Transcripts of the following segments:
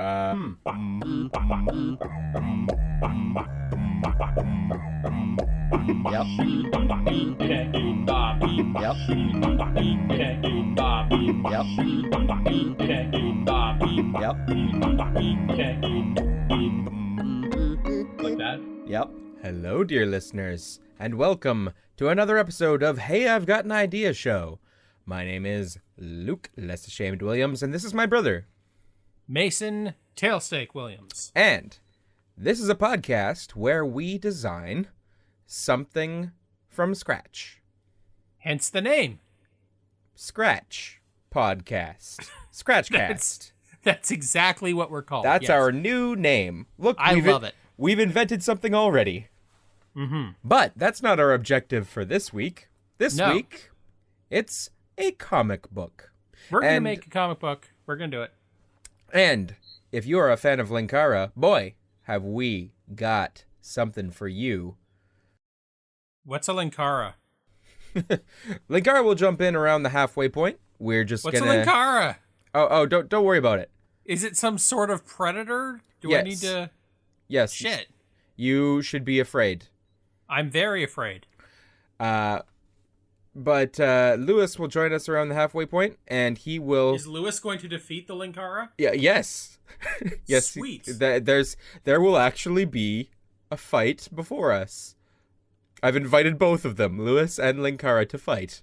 Yep. Like that? Yep. Hello, dear listeners, and welcome to another episode of Hey, I've Got an Idea Show. My name is Luke Lessashamed Williams, and this is my brother, Mason Tailsteak Williams. And this is a podcast where we design something from scratch. Hence the name. Scratch Podcast. Scratchcast. That's exactly what we're called. That's yes. our new name. Look, I love it. We've invented something already. Mm-hmm. But that's not our objective for this week. This week, it's a comic book. We're going to make a comic book. We're going to do it. And if you are a fan of Linkara, boy, have we got something for you. What's a Linkara? Linkara will jump in around the halfway point. We're just What's gonna... a Linkara? Oh, don't worry about it. Is it some sort of predator? Do Yes. I need to... Yes. Shit. You should be afraid. I'm very afraid. But Lewis will join us around the halfway point, and he will... Is Lewis going to defeat the Linkara? Yeah. Yes. Yes. Sweet. There will actually be a fight before us. I've invited both of them, Lewis and Linkara, to fight.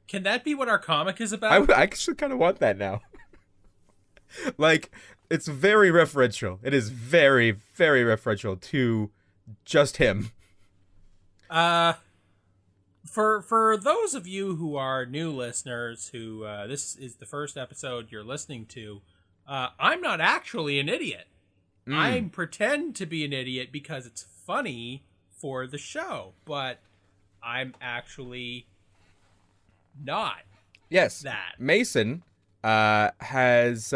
Can that be what our comic is about? I actually kind of want that now. Like, it's very referential. It is very, very referential to just him. For those of you who are new listeners, who this is the first episode you're listening to, I'm not actually an idiot. I pretend to be an idiot because it's funny for the show, but I'm actually not. Yes, that. Mason has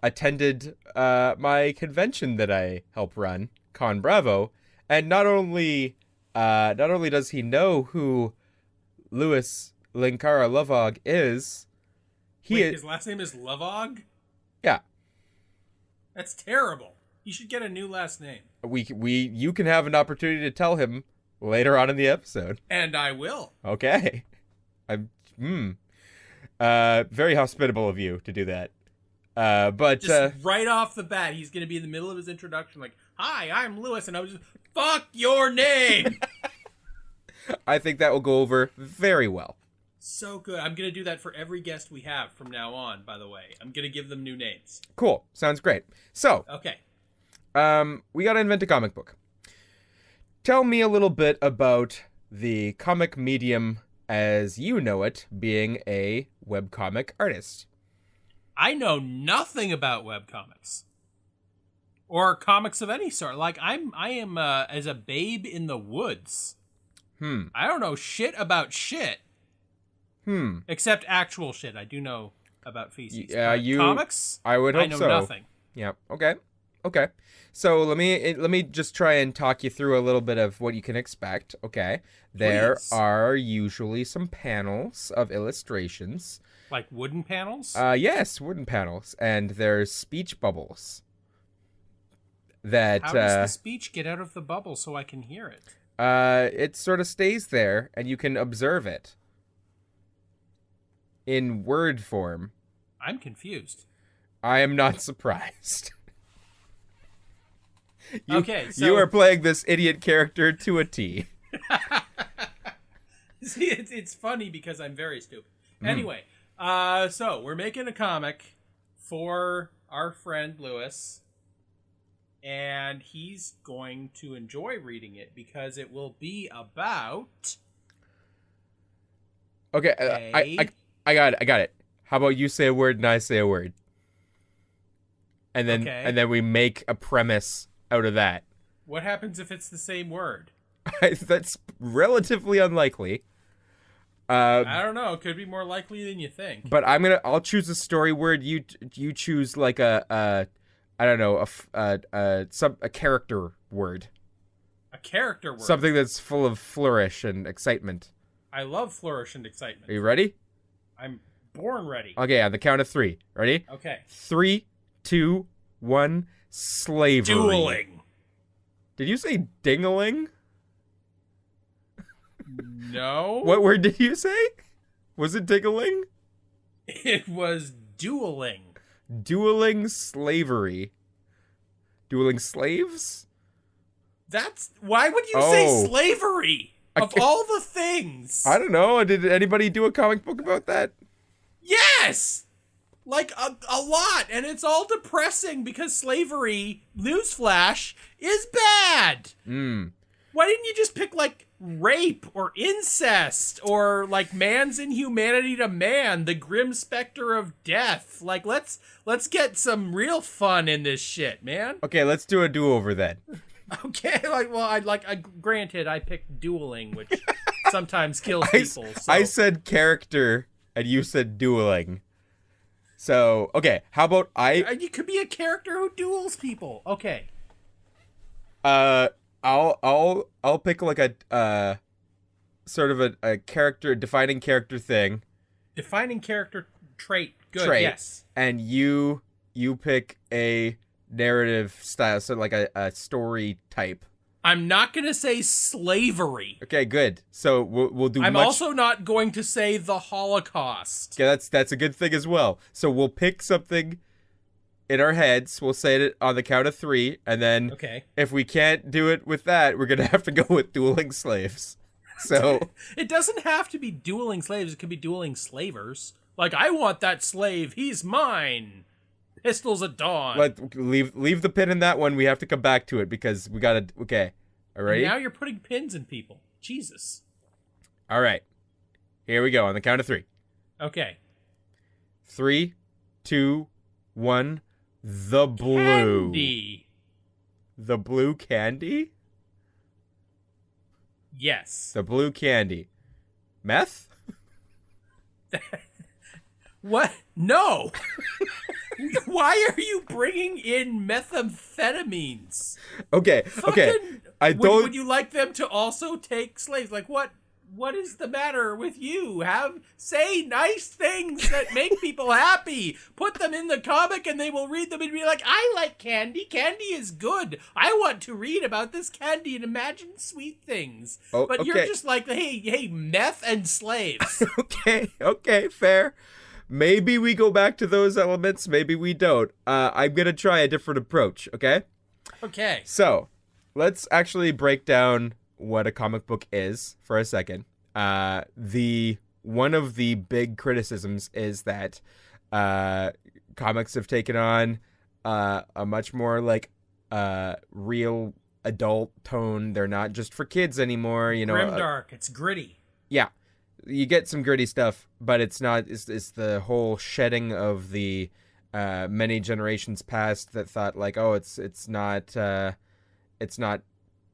attended my convention that I help run, Con Bravo, and not only does he know who Louis Linkara Lovog is, his last name is Lovog? Yeah. That's terrible. You should get a new last name. You can have an opportunity to tell him later on in the episode. And I will. Okay. Very hospitable of you to do that. But just right off the bat, he's going to be in the middle of his introduction like, "Hi, I'm Lewis," and I was just, "Fuck your name." I think that will go over very well. So good. I'm going to do that for every guest we have from now on, by the way. I'm going to give them new names. Cool. Sounds great. So, okay. We got to invent a comic book. Tell me a little bit about the comic medium as you know it, being a webcomic artist. I know nothing about webcomics. Or comics of any sort. Like, I am as a babe in the woods. I don't know shit about shit. Except actual shit. I do know about feces. Yeah, comics? I would hope I know so. nothing. Yeah. Okay. So let me just try and talk you through a little bit of what you can expect. Okay. There Please. are usually some panels of illustrations. Like wooden panels? Yes, wooden panels, and there's speech bubbles. That How does the speech get out of the bubble so I can hear it? It sort of stays there, and you can observe it in word form. I'm confused. I am not surprised. You are playing this idiot character to a T. See, it's funny because I'm very stupid. Anyway, so we're making a comic for our friend Lewis, and he's going to enjoy reading it because it will be about... Okay, I got it. How about you say a word and I say a word? And then we make a premise out of that. What happens if it's the same word? That's relatively unlikely. I don't know. It could be more likely than you think. But I'll choose a story word. You choose like a character word. A character word. Something that's full of flourish and excitement. I love flourish and excitement. Are you ready? I'm born ready. Okay, on the count of 3. Ready? Okay. 3, 2, 1. Slavery. Dueling. Did you say dingling? No. What word did you say? Was it dingling? It was dueling. Dueling slavery. Dueling slaves? Why would you say slavery? Of all the things. I don't know. Did anybody do a comic book about that? Yes! Like, a lot. And it's all depressing because slavery, newsflash, is bad. Why didn't you just pick, like, rape or incest or, like, man's inhumanity to man, the grim specter of death? Like, let's get some real fun in this shit, man. Okay, let's do a do-over then. Okay, granted, I picked dueling, which sometimes kills people. So. I said character, and you said dueling. So, okay, how about You could be a character who duels people. Okay. I'll pick like a sort of a character defining character thing. Defining character trait. Good. Trait, yes. And you pick a narrative style, so like a story type. I'm not going to say slavery. Okay, good. So we'll do. I'm also not going to say the Holocaust. Okay, that's a good thing as well. So we'll pick something in our heads. We'll say it on the count of 3, and then if we can't do it with that, we're gonna have to go with dueling slaves. So it doesn't have to be dueling slaves. It could be dueling slavers. Like, I want that slave. He's mine. Pistols at dawn. Leave the pin in that one. We have to come back to it because we gotta. Okay, all right. Now you're putting pins in people. Jesus. All right, here we go on the count of 3. Okay. 3, 2, 1. The blue. Candy. The blue candy. Yes. The blue candy. Meth. What? No. Why are you bringing in methamphetamines? Okay. Would you like them to also take slaves? Like, what is the matter with you? Say nice things that make people happy. Put them in the comic and they will read them and be like, I like candy. Candy is good. I want to read about this candy and imagine sweet things. But you're just like, hey, meth and slaves. Okay, fair. Maybe we go back to those elements. Maybe we don't. I'm going to try a different approach, okay? Okay. So, let's actually break down what a comic book is for a second. One of the big criticisms is that comics have taken on a much more like real adult tone. They're not just for kids anymore, you know. Grimdark, it's gritty. Yeah. You get some gritty stuff, but it's not. It's the whole shedding of the many generations past that thought like, oh, it's not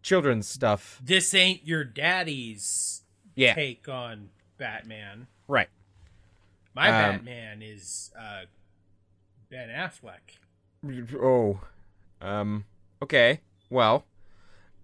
children's stuff. This ain't your daddy's take on Batman. Right. My Batman is Ben Affleck. Oh. Okay. Well.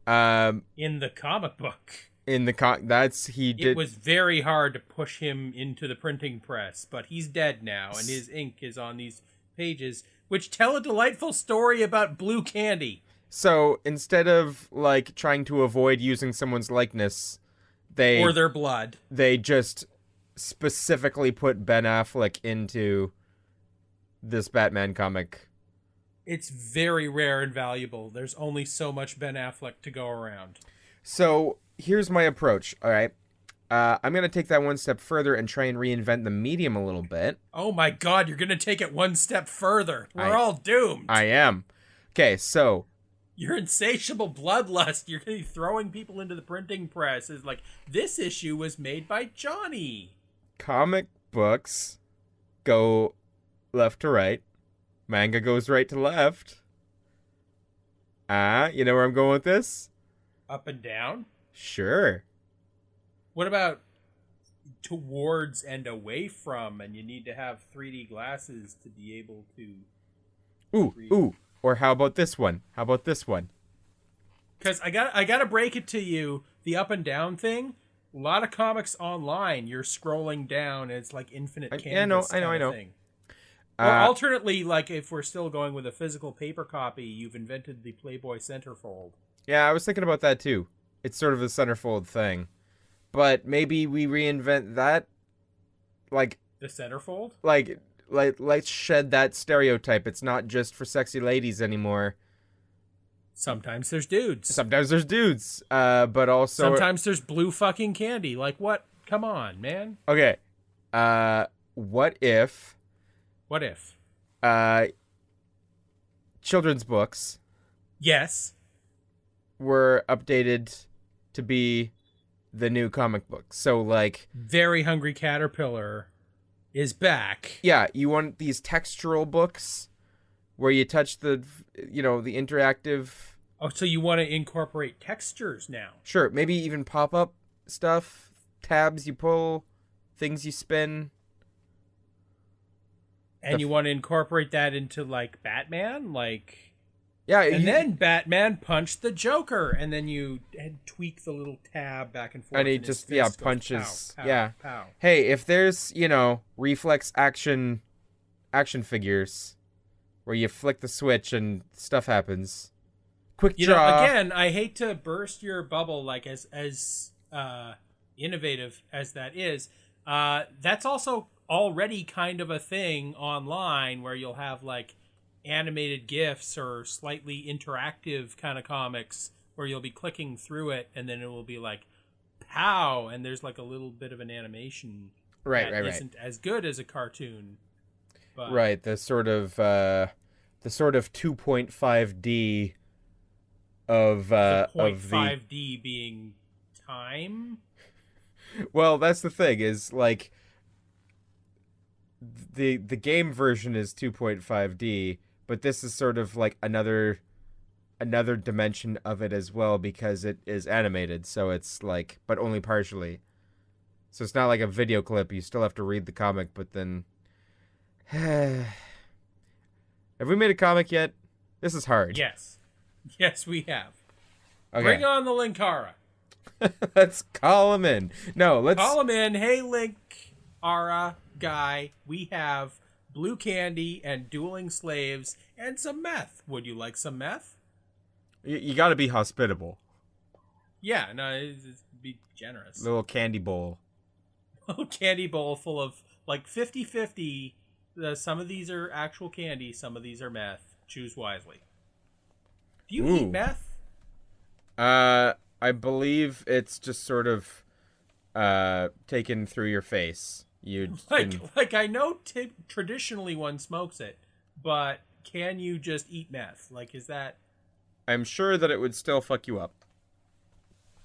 In the comic book. It was very hard to push him into the printing press, but he's dead now, and his ink is on these pages, which tell a delightful story about blue candy. So instead of like trying to avoid using someone's likeness, or their blood, they just specifically put Ben Affleck into this Batman comic. It's very rare and valuable. There's only so much Ben Affleck to go around. So here's my approach, all right? I'm going to take that one step further and try and reinvent the medium a little bit. Oh my god, you're going to take it one step further. We're all doomed. I am. Okay, so... Your insatiable bloodlust, you're going to be throwing people into the printing press. Is like, this issue was made by Johnny. Comic books go left to right. Manga goes right to left. You know where I'm going with this? Up and down? Sure. What about towards and away from, and you need to have 3D glasses to be able to... Ooh. Or how about this one? Because I gotta break it to you, the up and down thing, a lot of comics online, you're scrolling down, and it's like infinite canvas. I know. Thing. Or Uh, alternately, like if we're still going with a physical paper copy, you've invented the Playboy centerfold. yeah, I was thinking about that too. It's sort of a centerfold thing, but maybe we reinvent that. Like, The centerfold? like, let's shed that stereotype. It's not just for sexy ladies anymore. Sometimes there's dudes. Sometimes there's dudes, but also Sometimes there's blue fucking candy. Like what? Come on, man. okay. What if What if? uh children's books Yes. were updated to be the new comic books? So like, Very Hungry Caterpillar is back. yeah, you want these textural books where you touch the the interactive. Oh, so you want to incorporate textures now? Sure, maybe even pop-up stuff, tabs you pull, things you spin. And you want to incorporate that into like Batman, like, Yeah, and then Batman punched the Joker, and then you tweak the little tab back and forth, and he his just fist goes punches. pow, pow, Yeah. pow. Hey, if there's reflex action figures where you flick the switch and stuff happens. Quick You know, draw. again, I hate to burst your bubble, like as innovative as that is. That's also already kind of a thing online where you'll have like animated GIFs or slightly interactive kind of comics where you'll be clicking through it and then it will be like pow, and there's like a little bit of an animation Right. isn't as good as a cartoon. But Right, the sort of 2.5D of the of the 0.5D being time. well, that's the thing is like the game version is 2.5D, but this is sort of like another dimension of it as well because it is animated, so it's like but only partially. So it's not like a video clip, you still have to read the comic, but then have we made a comic yet? This is hard. Yes. Yes, we have. Okay. Bring on the Linkara. Let's call him in. No, let's Call him in. Hey, Linkara guy, we have blue candy and dueling slaves and some meth. Would you like some meth? You got to be hospitable. Yeah, no, be generous. Little candy bowl. Little candy bowl full of like 50-50. Some of these are actual candy, some of these are meth. Choose wisely. Do you eat meth? I believe it's just sort of taken through your face. Like I know traditionally one smokes it, but can you just eat meth? Like, is that? I'm sure that it would still fuck you up.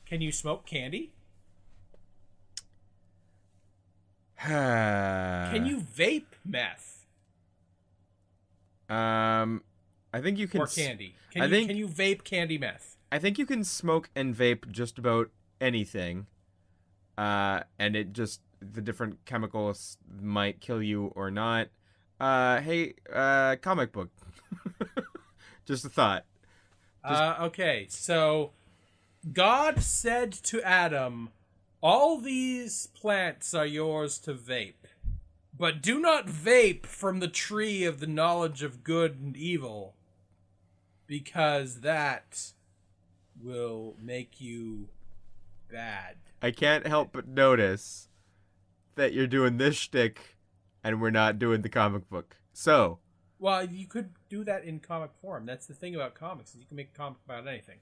Can you smoke candy? Can you vape meth? I think you can. Or candy? Can you vape candy meth? I think you can smoke and vape just about anything. And it just the different chemicals might kill you or not. Hey, comic book. Just a thought. Okay, so God said to Adam, "All these plants are yours to vape, but do not vape from the tree of the knowledge of good and evil, because that will make you bad." I can't help but notice that you're doing this shtick and we're not doing the comic book. So, Well, you could do that in comic form. That's the thing about comics, is you can make a comic about anything.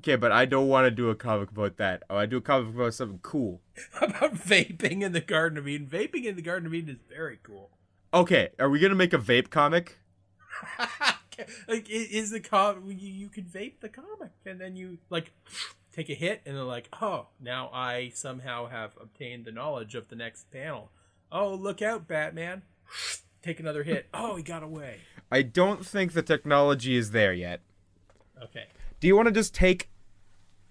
okay, but I don't want to do a comic about that. I want to do a comic about something cool. About vaping in the Garden of Eden. Vaping in the Garden of Eden is very cool. Okay, are we going to make a vape comic? Like, is the you could vape the comic, and then you like take a hit, and they're like, "Oh, now I somehow have obtained the knowledge of the next panel. Oh, look out, Batman!" Take another hit. Oh, he got away. I don't think the technology is there yet. Okay. Do you want to just take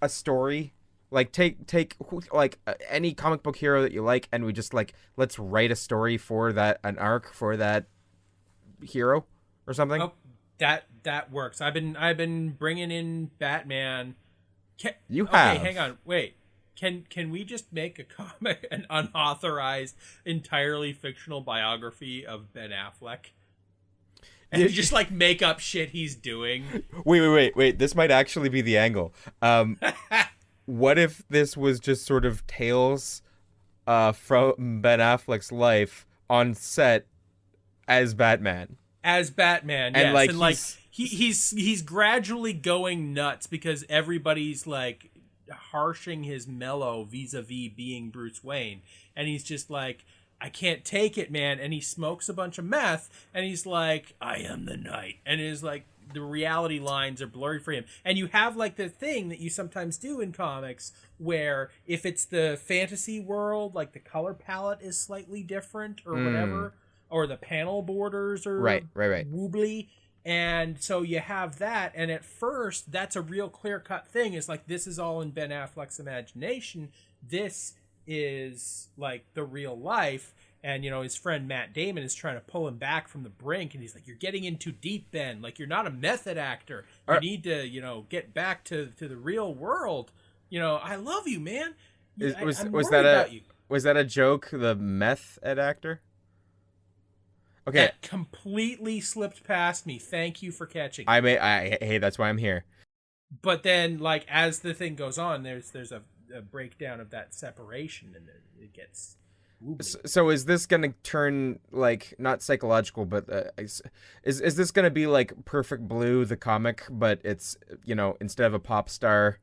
a story? Like take like any comic book hero that you like, and we just like let's write a story for that, an arc for that hero or something. Oh, that works. I've been bringing in Batman. You have. Okay, hang on. Wait. Can we just make a comic, an unauthorized, entirely fictional biography of Ben Affleck? And just like make up shit he's doing. Wait. This might actually be the angle. What if this was just sort of tales from Ben Affleck's life on set as Batman? As Batman, and yes. Like, he's gradually going nuts because everybody's like harshing his mellow vis-a-vis being Bruce Wayne. And he's just like, I can't take it, man. And he smokes a bunch of meth and he's like, I am the night. And it is like the reality lines are blurry for him. And you have like the thing that you sometimes do in comics where if it's the fantasy world, like the color palette is slightly different or whatever, or the panel borders are right. woobly. And so you have that, and at first that's a real clear-cut thing. It's like, this is all in Ben Affleck's imagination. This is like the real life. And, you know, his friend Matt Damon is trying to pull him back from the brink, and he's like, you're getting in too deep, Ben. Like, you're not a method actor. You need to, you know, get back to the real world. You know, I love you, man. I'm worried about you. Was that a joke, the method actor? Okay. That completely slipped past me. Thank you for catching. Hey, that's why I'm here. But then, like, as the thing goes on, there's a breakdown of that separation, and it gets. So is this gonna turn like not psychological, but is this gonna be like Perfect Blue, the comic, but it's, you know, instead of a pop star,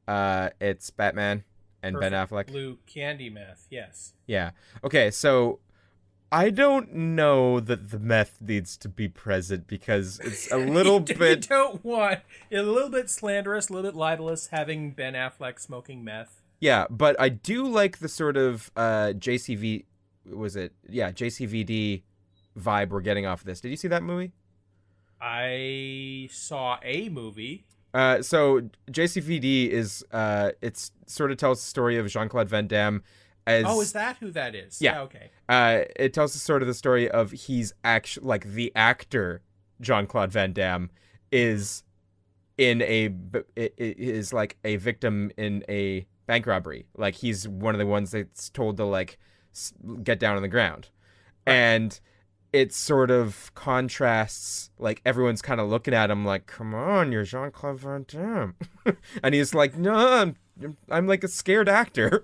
it's Batman and Perfect Ben Affleck? Blue candy meth, yes. Yeah. Okay, so I don't know that the meth needs to be present because it's a little bit. You don't want a little bit slanderous, a little bit libelous having Ben Affleck smoking meth. Yeah, but I do like the sort of JCVD vibe we're getting off of this. Did you see that movie? I saw a movie. So JCVD is it's sort of tells the story of Jean-Claude Van Damme as. Oh, is that who that is? Yeah. Okay. It tells the sort of the story of he's actually like the actor Jean-Claude Van Damme is is like a victim in a bank robbery. Like, he's one of the ones that's told to like get down on the ground. Right. And it sort of contrasts, like, everyone's kind of looking at him like, come on, you're Jean-Claude Van Damme. And he's like, no, I'm like a scared actor.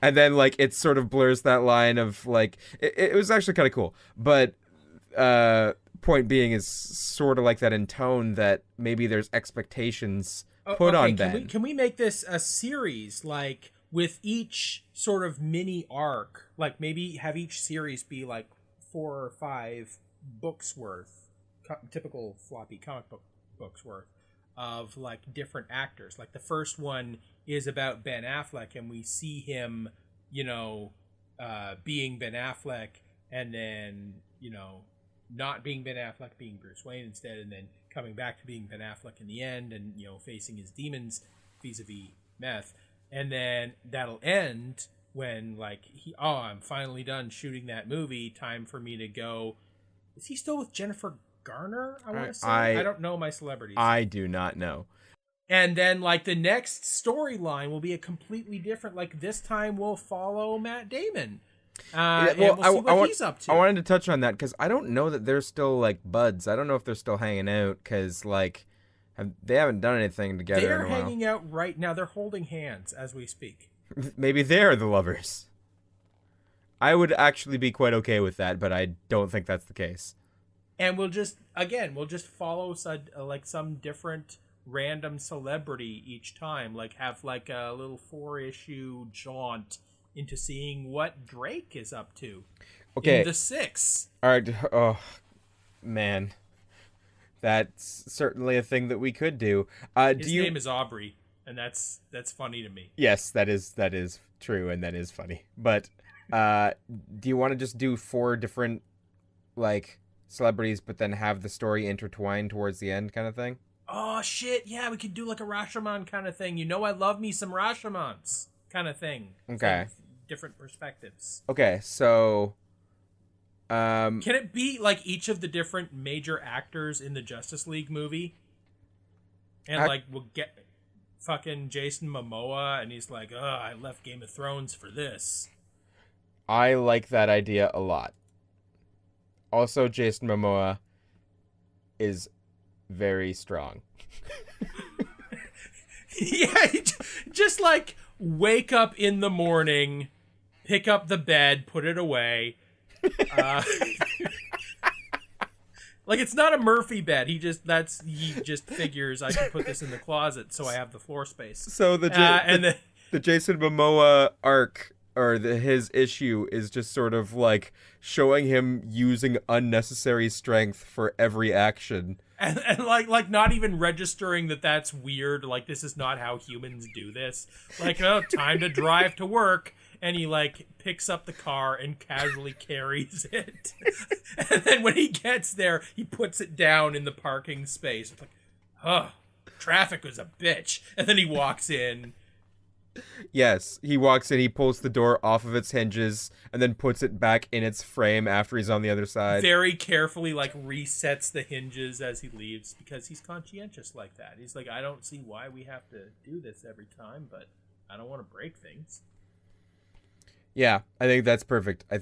And then, like, it sort of blurs that line of, like, it was actually kind of cool. But point being is sort of like that in tone that maybe there's expectations put on Ben. Can we make this a series, like, with each sort of mini arc? Like, maybe have each series be like 4 or 5 books worth, typical floppy comic book books worth, of like different actors. Like, the first one is about Ben Affleck, and we see him, you know, being Ben Affleck, and then, you know, not being Ben Affleck, being Bruce Wayne instead, and then coming back to being Ben Affleck in the end, and, you know, facing his demons vis-a-vis meth. And then that'll end when, like, I'm finally done shooting that movie. Time for me to go. Is he still with Jennifer Garner? I want to say. I don't know my celebrities. I do not know. And then, like, the next storyline will be a completely different. Like, this time we'll follow Matt Damon. And we'll see what he's up to. I wanted to touch on that because I don't know that they're still, like, buds. I don't know if they're still hanging out because, like, they haven't done anything together in a while. They're hanging out right now. They're holding hands as we speak. Maybe they're the lovers. I would actually be quite okay with that, but I don't think that's the case. And we'll just follow some different random celebrity each time. Like, have like a little 4-issue jaunt into seeing what Drake is up to. Okay. In the 6. All right. Oh, man. That's certainly a thing that we could do. His name is Aubrey, and that's funny to me. Yes, that is true, and that is funny. But do you want to just do 4 different, like, celebrities, but then have the story intertwined towards the end, kind of thing? Oh shit! Yeah, we could do like a Rashomon kind of thing. You know, I love me some Rashomons kind of thing. Okay. So, different perspectives. Okay, so. Can it be like each of the different major actors in the Justice League movie? And we'll get fucking Jason Momoa, and he's like, "Oh, I left Game of Thrones for this." I like that idea a lot. Also, Jason Momoa is very strong. Yeah, just like wake up in the morning, pick up the bed, put it away. Uh, like it's not a Murphy bed. He just figures I can put this in the closet so I have the floor space. So the Jason Momoa arc or his issue is just sort of like showing him using unnecessary strength for every action. And like not even registering that that's weird. Like, this is not how humans do this. Like, oh, time to drive to work. And he, like, picks up the car and casually carries it. And then when he gets there, he puts it down in the parking space. It's like, oh, traffic was a bitch. And then he walks in. Yes, he walks in, he pulls the door off of its hinges, and then puts it back in its frame after he's on the other side. Very carefully, like, resets the hinges as he leaves, because he's conscientious like that. He's like, I don't see why we have to do this every time, but I don't want to break things. Yeah, I think that's perfect. I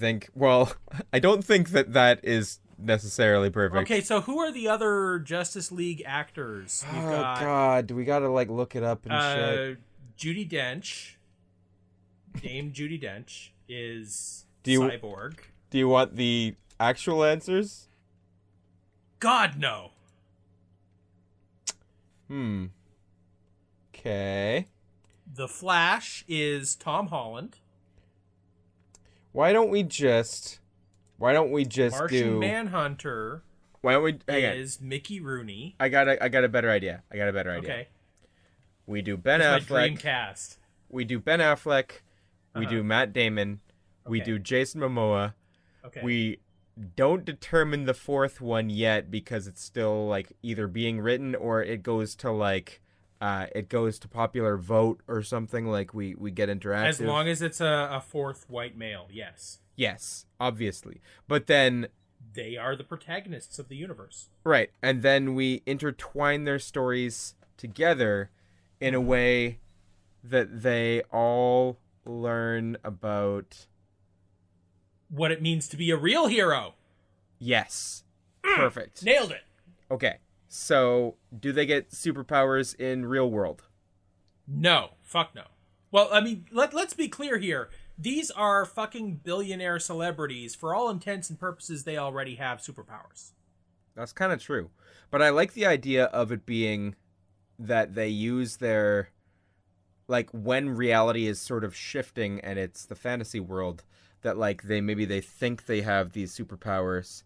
don't think that is necessarily perfect. Okay, so who are the other Justice League actors? We've God, we gotta, like, look it up and shit. Judi Dench, Dame Judi Dench, is Cyborg. Do you want the actual answers? God, no. Okay. The Flash is Tom Holland. Why don't we just Martian Manhunter is Mickey Rooney. I got a better idea. Okay. We do Ben Affleck. My dream cast. We do Ben Affleck. We do Matt Damon. Okay. We do Jason Momoa. Okay. We don't determine the fourth one yet because it's still like either being written or it goes to popular vote or something. Like we get interactive. As long as it's a fourth white male, yes. Yes, obviously. But then they are the protagonists of the universe. Right. And then we intertwine their stories together in a way that they all learn about what it means to be a real hero. Yes. Perfect. Nailed it. Okay. So, do they get superpowers in real world? No. Fuck no. Well, I mean, let's be clear here. These are fucking billionaire celebrities. For all intents and purposes, they already have superpowers. That's kind of true. But I like the idea of it being that they use their, like, when reality is sort of shifting and it's the fantasy world, that, like, they think they have these superpowers,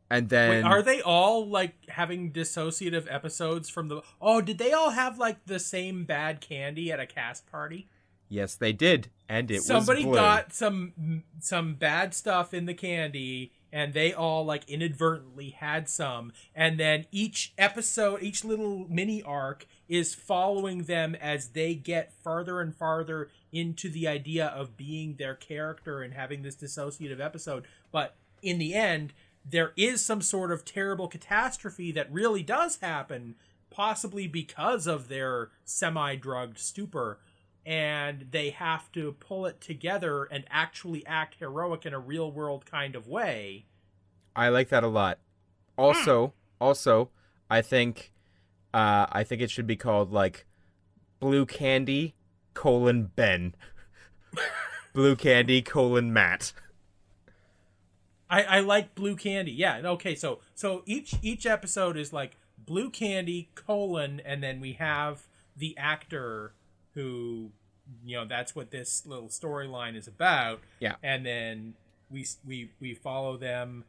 and then... Wait, are they all, like, having dissociative episodes from the... Oh, did they all have, like, the same bad candy at a cast party? Yes, they did, and it was blue. Somebody got some bad stuff in the candy, and they all, like, inadvertently had some, and then each episode, each little mini arc is following them as they get farther and farther into the idea of being their character and having this dissociative episode. But in the end, there is some sort of terrible catastrophe that really does happen, possibly because of their semi-drugged stupor, and they have to pull it together and actually act heroic in a real world kind of way. I like that a lot. Also, I think it should be called, like, Blue Candy, Ben. Blue Candy, Matt. I like Blue Candy. Yeah. Okay. So each episode is like Blue Candy, and then we have the actor who, you know, that's what this little storyline is about. Yeah. And then we follow them.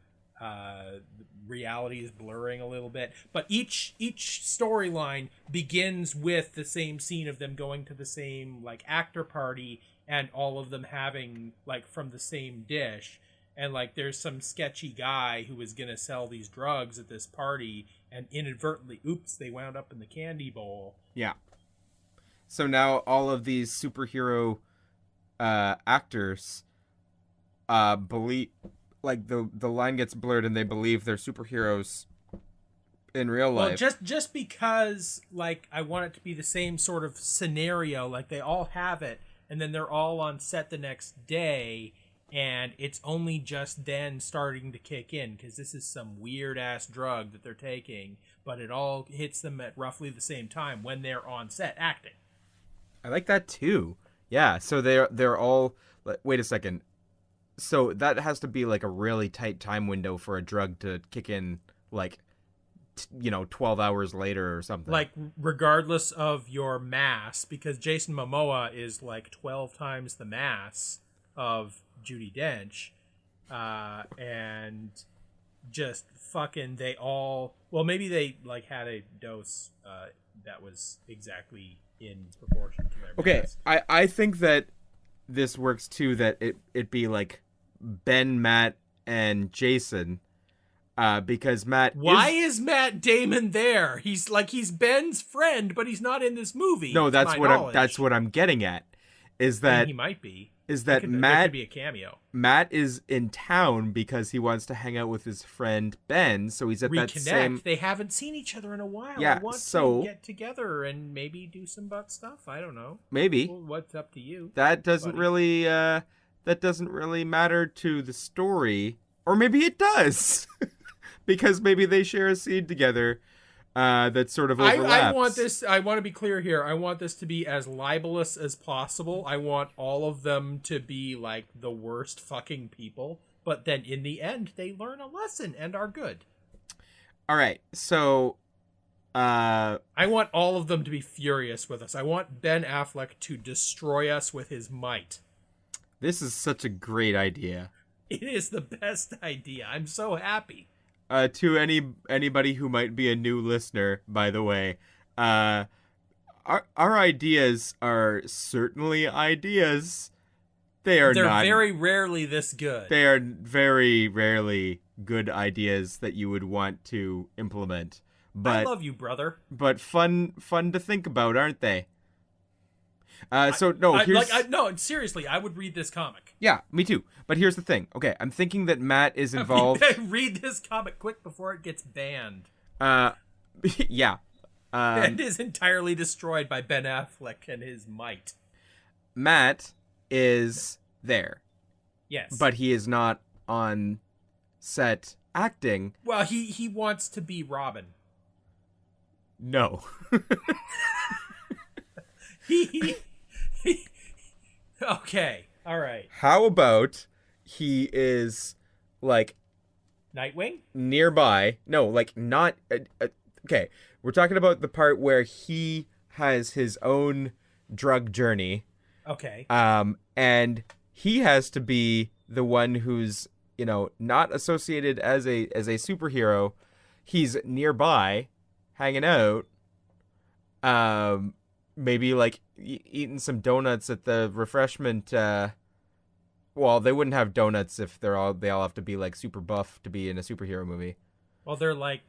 Reality is blurring a little bit, but each storyline begins with the same scene of them going to the same, like, actor party, and all of them having, like, from the same dish. And, like, there's some sketchy guy who was gonna sell these drugs at this party, and inadvertently, oops, they wound up in the candy bowl. Yeah. So now all of these superhero actors believe, like, the line gets blurred and they believe they're superheroes in real Well, life. just because like I want it to be the same sort of scenario, like they all have it, and then they're all on set the next day, and it's only just then starting to kick in because this is some weird ass drug that they're taking, but it all hits them at roughly the same time when they're on set acting. I like that too. Yeah, so they're all. Wait a second. So that has to be like a really tight time window for a drug to kick in, like 12 hours later or something. Like regardless of your mass, because Jason Momoa is like 12 times the mass of Judi Dench, and just fucking they all. Well, maybe they like had a dose that was exactly in proportion to their Okay, mass. I think that this works too. That it be like Ben, Matt, and Jason. Because Matt Why is Matt Damon there? He's Ben's friend, but he's not in this movie. No, to that's my what knowledge. I'm getting at. Is I mean, that he might be? Matt There could be a cameo. Matt is in town because he wants to hang out with his friend Ben, so he's at that Reconnect. same. They haven't seen each other in a while. Yeah, I want so- to get together and maybe do some butt stuff. I don't know. Maybe Well, what's up to you? that doesn't buddy. really matter to the story, or maybe it does, because maybe they share a scene together that sort of overlaps. I want this. I want to be clear here. I want this to be as libelous as possible. I want all of them to be like the worst fucking people, but then in the end, they learn a lesson and are good. All right, so I want all of them to be furious with us. I want Ben Affleck to destroy us with his might. this is such a great idea. It is the best idea. I'm so happy. To anybody who might be a new listener, by the way, our ideas are certainly ideas. They're not very rarely this good. They are very rarely good ideas that you would want to implement. But I love you, brother. But fun to think about, aren't they? Seriously, I would read this comic. Yeah, me too. But here's the thing. Okay, I'm thinking that Matt is involved. Read this comic quick before it gets banned. Yeah. And is entirely destroyed by Ben Affleck and his might. Matt is there. Yes. But he is not on set acting. Well, he wants to be Robin. No. Okay. All right. How about he is like Nightwing? nearby? No, like not. Okay, we're talking about the part where he has his own drug journey. Okay. And he has to be the one who's not associated as a superhero. He's nearby, hanging out. Maybe like eating some donuts at the refreshment. Well, they wouldn't have donuts if they all have to be like super buff to be in a superhero movie. Well, they're like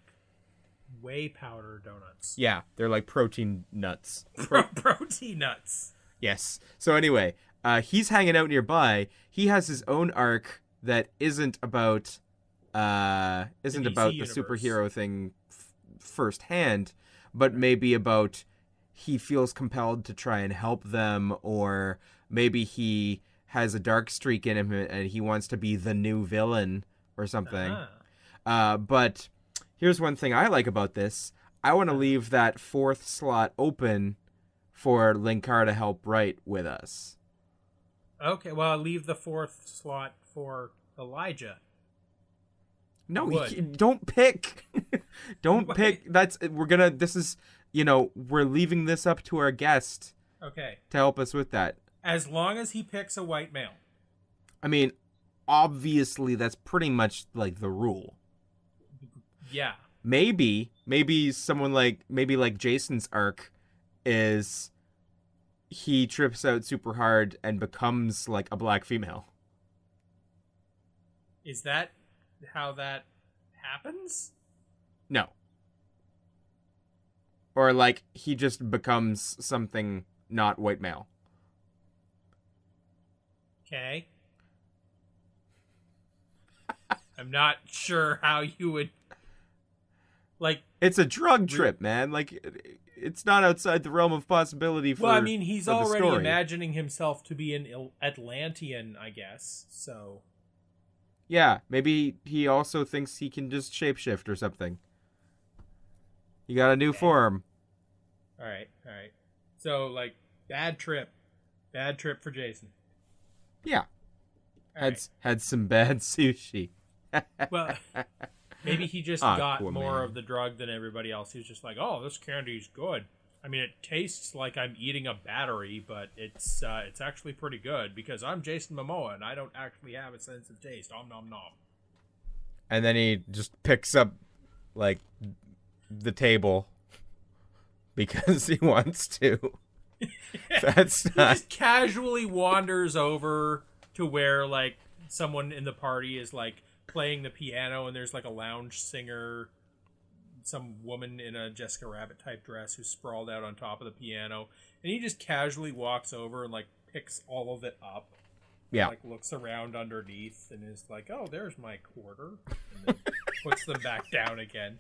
whey powder donuts. Yeah, they're like protein nuts. Protein nuts. Yes. So anyway, he's hanging out nearby. He has his own arc that isn't about the universe. superhero thing firsthand, but maybe about he feels compelled to try and help them, or maybe he has a dark streak in him and he wants to be the new villain or something. But here's one thing I like about this. I want to leave that fourth slot open for Linkara to help write with us. Okay, well, I'll leave the fourth slot for Elijah. No, don't pick. Don't pick. We're leaving this up to our guest. Okay. To help us with that. As long as he picks a white male. I mean, obviously that's pretty much like the rule. Yeah. Maybe someone like Jason's arc is he trips out super hard and becomes like a black female. Is that how that happens? No. Or like he just becomes something not white male. Okay. I'm not sure how you would Like, it's a drug trip, man. Like, it's not outside the realm of possibility for. well, I mean, he's for the already story. imagining himself to be an Atlantean, I guess. So, Yeah, maybe he also thinks he can just shapeshift or something. He got a new form. all right. So, like, bad trip for Jason. Yeah, All had some bad sushi. Well, maybe he just Ah, got cool, more man. of the drug than everybody else. He was just like, "Oh, this candy's good." I mean, it tastes like I'm eating a battery, but it's actually pretty good because I'm Jason Momoa and I don't actually have a sense of taste. Om nom nom. And then he just picks up, like, the table because he wants to. That's He not. just casually wanders over to where like someone in the party is like playing the piano and there's like a lounge singer, some woman in a Jessica Rabbit type dress who's sprawled out on top of the piano, and he just casually walks over and like picks all of it up. Yeah. Like looks around underneath and is like, "Oh, there's my quarter," and then puts them back down again.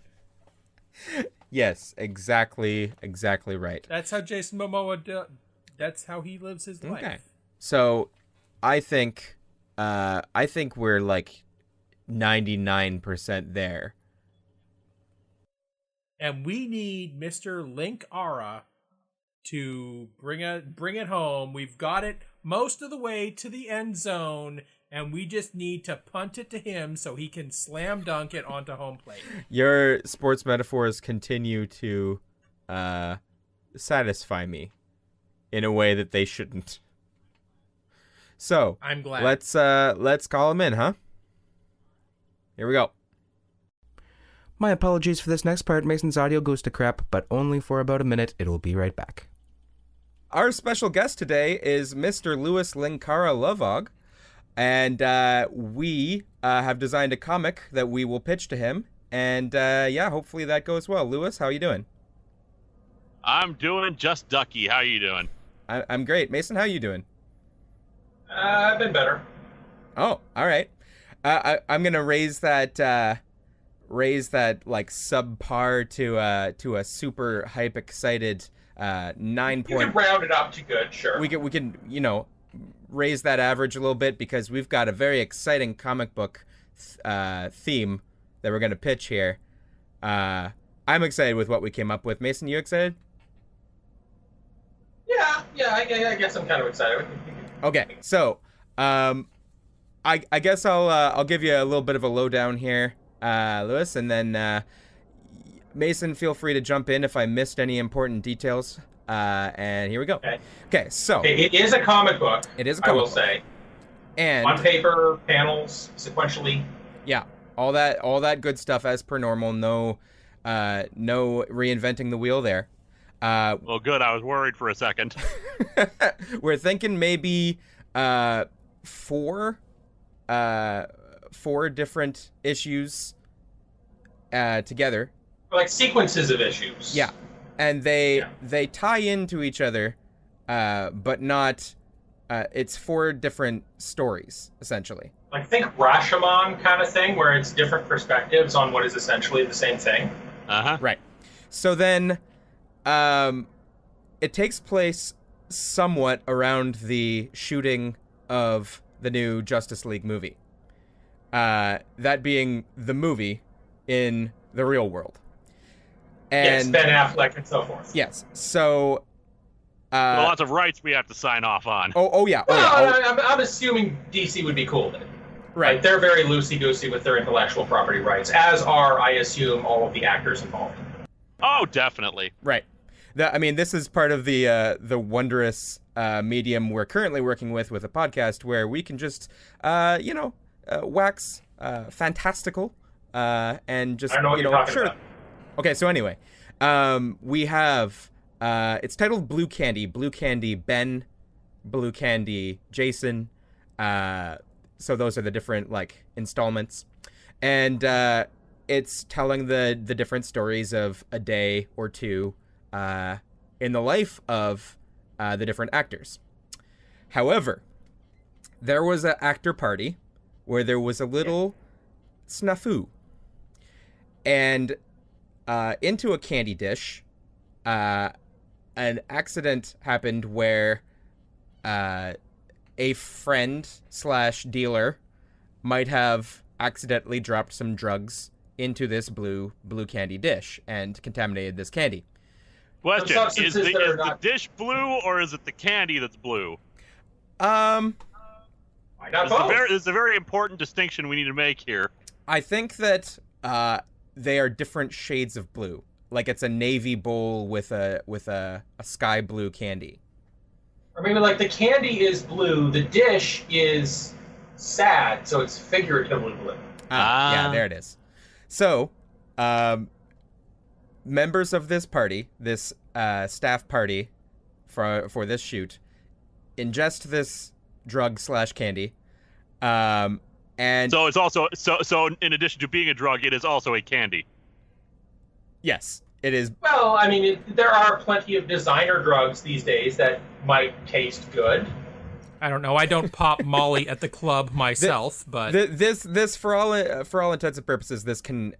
Yes, exactly right. That's how Jason Momoa that's how he lives his life. Okay. So, I think we're like 99% there. And we need Mr. Linkara to bring it home. We've got it most of the way to the end zone, and we just need to punt it to him so he can slam dunk it onto home plate. Your sports metaphors continue to satisfy me in a way that they shouldn't. So, I'm glad. Let's call him in, huh? Here we go. My apologies for this next part. Mason's audio goes to crap, but only for about a minute. It'll be right back. Our special guest today is Mr. Louis Linkara Lovog, and we have designed a comic that we will pitch to him. And yeah, hopefully that goes well. Louis, how are you doing? I'm doing just ducky. How are you doing? I'm great. Mason, how are you doing? I've been better. Oh, all right. I'm gonna raise that like subpar to a super hype excited 9 You point. can round it up to good, sure. We can raise that average a little bit because we've got a very exciting comic book theme that we're gonna pitch here. I'm excited with what we came up with. Mason, you excited? Yeah, I guess I'm kind of excited. Okay, so I guess I'll give you a little bit of a lowdown here, Louis, and then Mason, feel free to jump in if I missed any important details. And here we go. Okay, so it is a comic book. It is a comic I will book. say. And on paper, panels, sequentially. Yeah, all that good stuff as per normal. No reinventing the wheel there. Well, good. I was worried for a second. We're thinking maybe four different issues together. Like sequences of issues. Yeah, and they tie into each other, but not. It's four different stories essentially. Like think Rashomon kind of thing, where it's different perspectives on what is essentially the same thing. Right. So then, it takes place somewhat around the shooting of the new Justice League movie. That being the movie in the real world. And yes, Ben Affleck and so forth. Yes. So lots of rights we have to sign off on. Oh yeah. I'm assuming DC would be cool with it. Right. Like, they're very loosey-goosey with their intellectual property rights, as are, I assume, all of the actors involved. Oh, definitely. Right. This is part of the wondrous medium we're currently working with a podcast where we can just, wax fantastical and just, I don't know what you're talking about. Okay, so anyway, we have, it's titled Blue Candy Ben, Blue Candy Jason. So those are the different, like, installments. And it's telling the different stories of a day or two in the life of the different actors. However, there was an actor party where there was a little snafu. And into a candy dish. An accident happened where a friend / dealer might have accidentally dropped some drugs into this blue candy dish and contaminated this candy. Question: substances is that are the not- dish blue or is it the candy that's blue? Why not both? There's a very important distinction we need to make here. I think that they are different shades of blue. Like it's a navy bowl with a sky blue candy. Or maybe like the candy is blue, the dish is sad, so it's figuratively blue. Yeah, there it is. So, members of this party, this staff party for this shoot, ingest this drug / candy, and So it's also so in addition to being a drug, it is also a candy. yes, it is. Well, I mean, there are plenty of designer drugs these days that might taste good. I don't know. I don't pop Molly at the club myself, but This for all intents and purposes, this can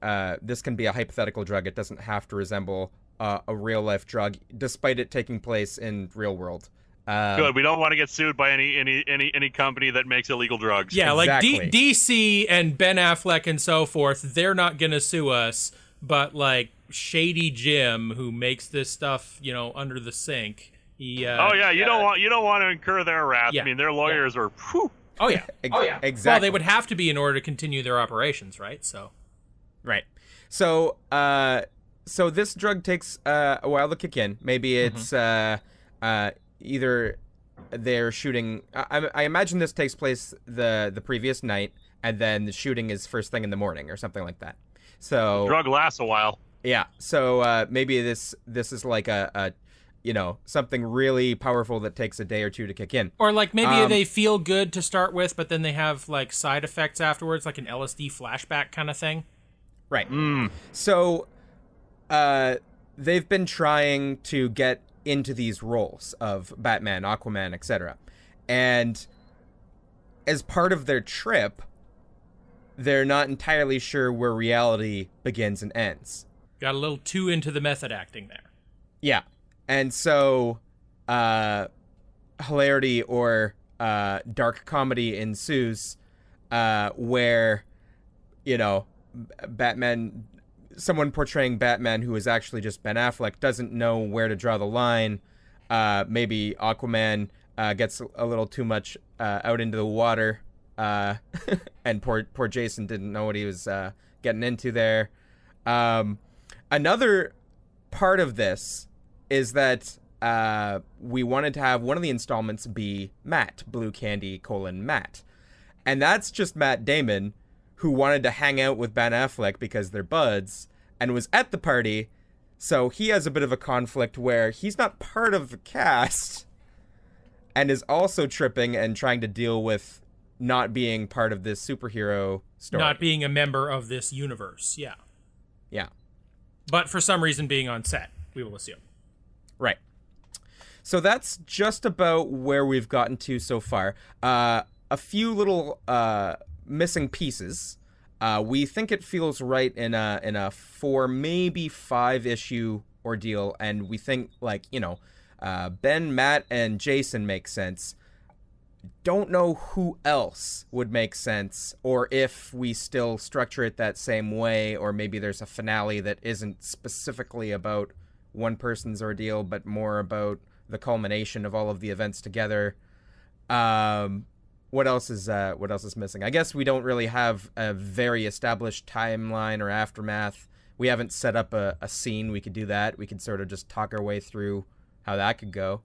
be a hypothetical drug. It doesn't have to resemble a real life drug, despite it taking place in real world. Good. We don't want to get sued by any company that makes illegal drugs. yeah, Exactly. like DC and Ben Affleck and so forth, they're not gonna sue us. But like Shady Jim, who makes this stuff, under the sink, he. Oh yeah, you don't want to incur their wrath. Yeah. I mean, their lawyers are. Whew. Oh yeah. Oh, yeah. Exactly. Well, they would have to be in order to continue their operations, right? So. Right. So, so this drug takes a while to kick in. Maybe it's either they're shooting. I imagine this takes place the previous night, and then the shooting is first thing in the morning or something like that. So Drug lasts a while. yeah. So maybe this is like a something really powerful that takes a day or two to kick in. Or like maybe they feel good to start with, but then they have like side effects afterwards, like an LSD flashback kind of thing. Right. So they've been trying to get into these roles of Batman, Aquaman, etc. And as part of their trip, they're not entirely sure where reality begins and ends. Got a little too into the method acting there. Yeah. And so hilarity or dark comedy ensues where, Batman, someone portraying Batman who is actually just Ben Affleck doesn't know where to draw the line. Maybe Aquaman gets a little too much out into the water, and poor Jason didn't know what he was getting into there. Another part of this is that we wanted to have one of the installments be Matt, Blue Candy, Matt. And that's just Matt Damon, who wanted to hang out with Ben Affleck because they're buds, and was at the party, so he has a bit of a conflict where he's not part of the cast, and is also tripping and trying to deal with not being part of this superhero story. Not being a member of this universe, yeah. Yeah. But for some reason being on set, we will assume. Right. So that's just about where we've gotten to so far. A few little missing pieces. We think it feels right in a 4, maybe 5 issue ordeal, and we think Ben, Matt, and Jason make sense. Don't know who else would make sense, or if we still structure it that same way, or maybe there's a finale that isn't specifically about one person's ordeal, but more about the culmination of all of the events together. What else is missing? I guess we don't really have a very established timeline or aftermath. We haven't set up a scene. We could do that. We could sort of just talk our way through how that could go.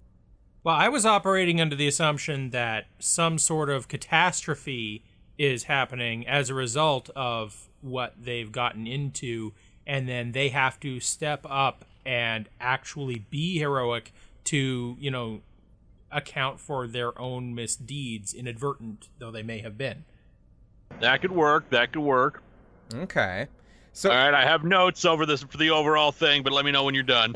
Well, I was operating under the assumption that some sort of catastrophe is happening as a result of what they've gotten into, and then they have to step up and actually be heroic to, account for their own misdeeds, inadvertent though they may have been. That could work. Okay. So, All right, I have notes over this for the overall thing, but let me know when you're done.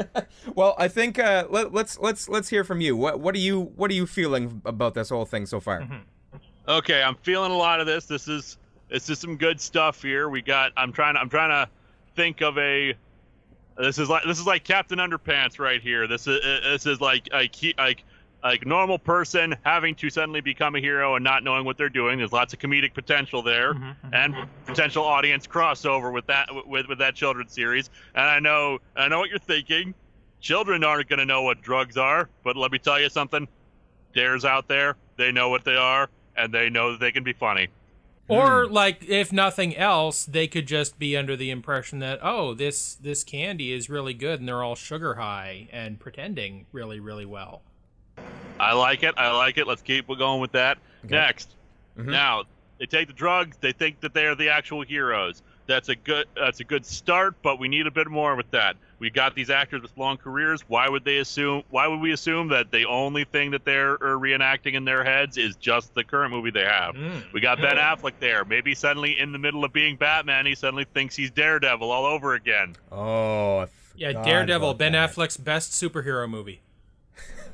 well, I think let's hear from you. What are you feeling about this whole thing so far? Mm-hmm. Okay, I'm feeling a lot of this. This is some good stuff here. I'm trying to think of a This is like Captain Underpants right here. This is like normal person having to suddenly become a hero and not knowing what they're doing. There's lots of comedic potential there, and potential audience crossover with that children's series. And I know what you're thinking. Children aren't going to know what drugs are, but let me tell you something. Dares out there, they know what they are, and they know that they can be funny. Or, like, if nothing else, they could just be under the impression that, oh, this candy is really good, and they're all sugar high and pretending really, really well. I like it. Let's keep going with that. Okay. Next. Now, they take the drugs. They think that they are the actual heroes. That's a good start, but we need a bit more with that. We got these actors with long careers. Why would we assume that the only thing that they're reenacting in their heads is just the current movie they have? We got Ben Affleck there. Maybe suddenly in the middle of being Batman, he suddenly thinks he's Daredevil all over again. Oh, yeah, Daredevil, Ben Affleck's best superhero movie.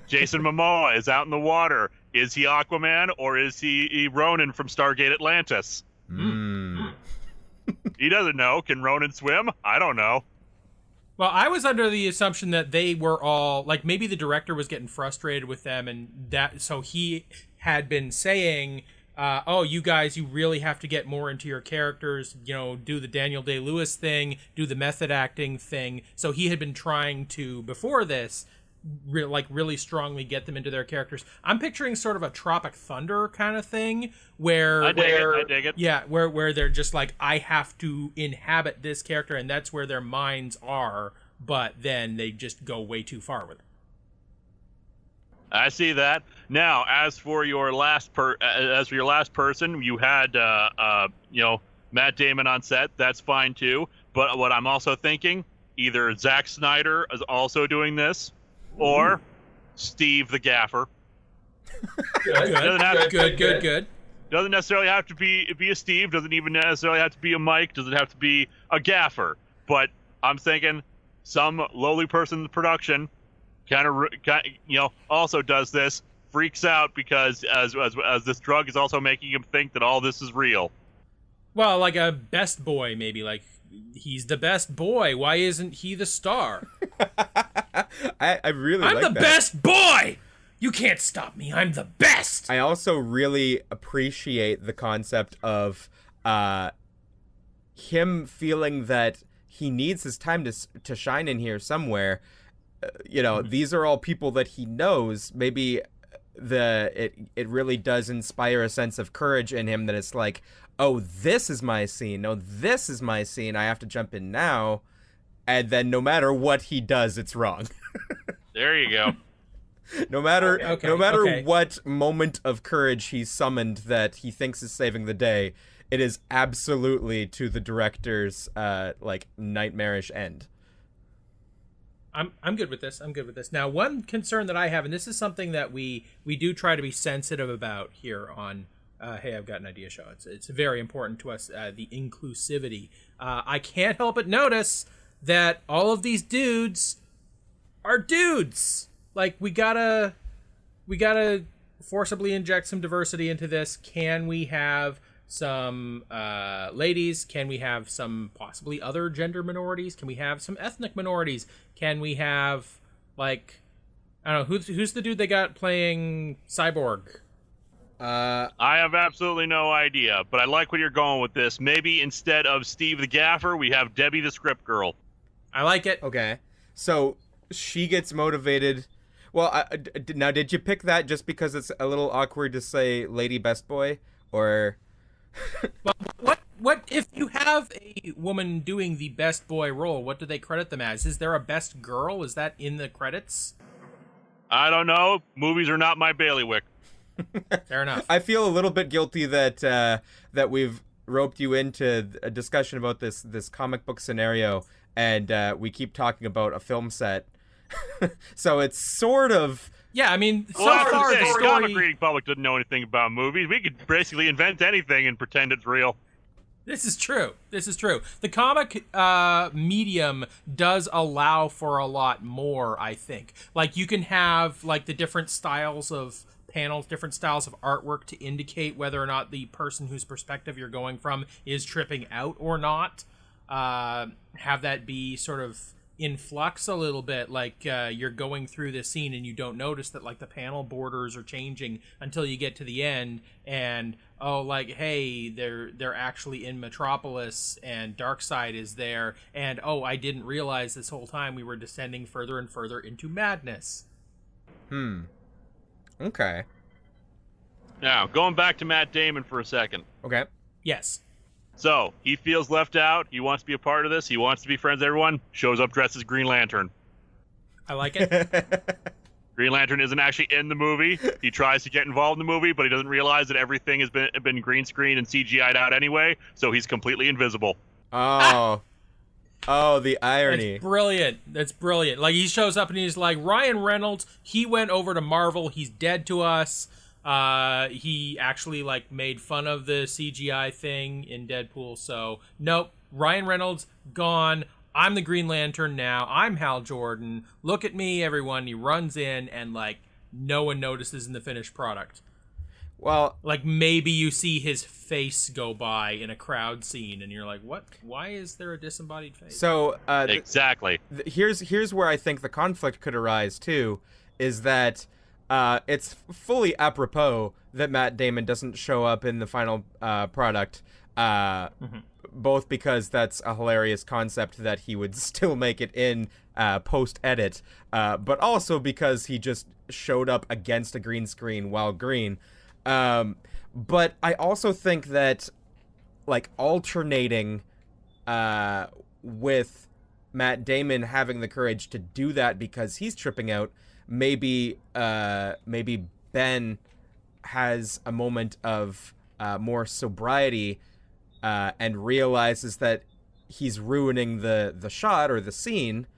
Jason Momoa is out in the water. Is he Aquaman or is he Ronan from Stargate Atlantis? He doesn't know. Can Ronan swim? I don't know. Well, I was under the assumption that they were all, like, maybe the director was getting frustrated with them, and that, so he had been saying, oh, you guys, you really have to get more into your characters, you know, do the Daniel Day-Lewis thing, do the method acting thing. So he had been trying to, before this, really strongly get them into their characters. I'm picturing sort of a Tropic Thunder kind of thing where I dig it. Yeah, where they're just like, I have to inhabit this character, and that's where their minds are, but then they just go way too far with it. I see that. Now, as for your last person, you had Matt Damon on set. That's fine too. But what I'm also thinking, either Zack Snyder is also doing this, or Steve the Gaffer. Good. Doesn't necessarily have to be a Steve. Doesn't even necessarily have to be a Mike. Doesn't have to be a Gaffer. But I'm thinking some lowly person in the production also does this, freaks out because as this drug is also making him think that all this is real. Well, like a best boy, maybe, like, he's the best boy. Why isn't he the star? I really like that. I'm the best boy! You can't stop me. I'm the best! I also really appreciate the concept of him feeling that he needs his time to shine in here somewhere. These are all people that he knows. Maybe it really does inspire a sense of courage in him, that it's like, oh, this is my scene. No, this is my scene. I have to jump in now. And then no matter what he does, it's wrong. There you go. No matter what moment of courage he's summoned that he thinks is saving the day, it is absolutely to the director's nightmarish end. I'm good with this. Now, one concern that I have, and this is something that we do try to be sensitive about here on Hey, I've Got an Idea Show. It's very important to us, the inclusivity. I can't help but notice that all of these dudes are dudes. Like, we gotta forcibly inject some diversity into this. Can we have some ladies? Can we have some possibly other gender minorities? Can we have some ethnic minorities? Can we have, like, I don't know, who's the dude they got playing Cyborg? I have absolutely no idea, but I like where you're going with this. Maybe instead of Steve the Gaffer, we have Debbie the Script Girl. I like it. Okay, so she gets motivated. Well, now, did you pick that just because it's a little awkward to say Lady Best Boy, or? Well, what if you have a woman doing the best boy role? What do they credit them as? Is there a best girl? Is that in the credits? I don't know. Movies are not my bailiwick. Fair enough. I feel a little bit guilty that we've roped you into a discussion about this comic book scenario, and we keep talking about a film set. So it's sort of... Yeah, I mean, so far the the story... comic reading public doesn't know anything about movies. We could basically invent anything and pretend it's real. This is true. The comic medium does allow for a lot more, I think. Like, you can have, like, the different styles of panels, different styles of artwork to indicate whether or not the person whose perspective you're going from is tripping out or not. Have that be sort of in flux a little bit, like you're going through this scene and you don't notice that like the panel borders are changing until you get to the end, and hey, they're actually in Metropolis and Darkseid is there, and I didn't realize this whole time we were descending further and further into madness. Okay. Now, going back to Matt Damon for a second. Okay. Yes. So, he feels left out. He wants to be a part of this. He wants to be friends with everyone. Shows up dressed as Green Lantern. I like it. Green Lantern isn't actually in the movie. He tries to get involved in the movie, but he doesn't realize that everything has been green screened and CGI'd out anyway, so he's completely invisible. Oh. Oh, the irony. That's brilliant. That's brilliant. Like, he shows up and he's like, Ryan Reynolds, he went over to Marvel. He's dead to us. He actually, like, made fun of the CGI thing in Deadpool. So, nope. Ryan Reynolds, gone. I'm the Green Lantern now. I'm Hal Jordan. Look at me, everyone. He runs in and, like, no one notices in the finished product. Well, like, maybe you see his face go by in a crowd scene and you're like, what? Why is there a disembodied face? So, exactly. Here's where I think the conflict could arise, too, is that it's fully apropos that Matt Damon doesn't show up in the final product, both because that's a hilarious concept that he would still make it in post-edit, but also because he just showed up against a green screen while green. But I also think that, like, alternating with Matt Damon having the courage to do that because he's tripping out, maybe Ben has a moment of more sobriety and realizes that he's ruining the shot or the scene,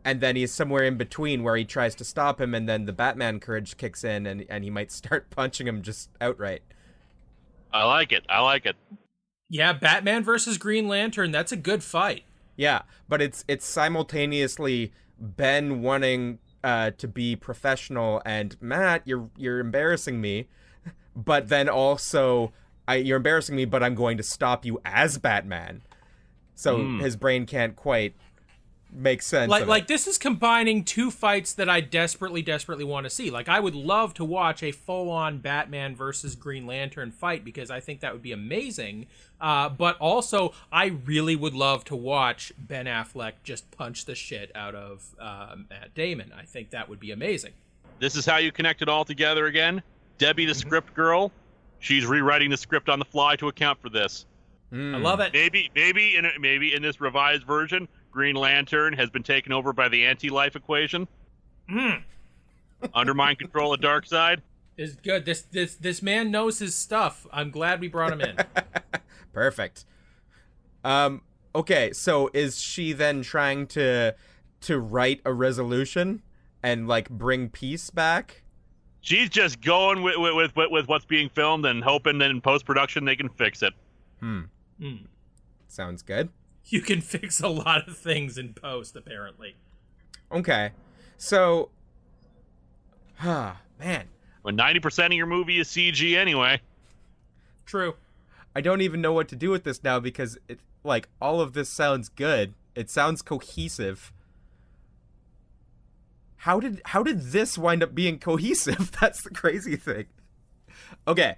and then he's somewhere in between where he tries to stop him, and then the Batman courage kicks in, and he might start punching him just outright. I like it. Yeah, Batman versus Green Lantern, that's a good fight. Yeah, but it's simultaneously Ben wanting to be professional and Matt, you're embarrassing me, but then also you're embarrassing me, but I'm going to stop you as Batman. So his brain can't quite make sense. Like this is combining two fights that I desperately want to see. Like, I would love to watch a full-on Batman versus Green Lantern fight because I think that would be amazing. But also, I really would love to watch Ben Affleck just punch the shit out of Matt Damon. I think that would be amazing. This is how you connect it all together again. Debbie, the script girl, she's rewriting the script on the fly to account for this. I love it. Maybe in this revised version, Green Lantern has been taken over by the anti-life equation. Undermine control of Darkseid. Is good. This man knows his stuff. I'm glad we brought him in. Perfect. Okay, so is she then trying to write a resolution and, like, bring peace back? She's just going with what's being filmed and hoping that in post-production they can fix it. Sounds good. You can fix a lot of things in post, apparently. Okay. So, man. When 90% of your movie is CG anyway. True. I don't even know what to do with this now because it, like, all of this sounds good. It sounds cohesive. How did this wind up being cohesive? That's the crazy thing. Okay.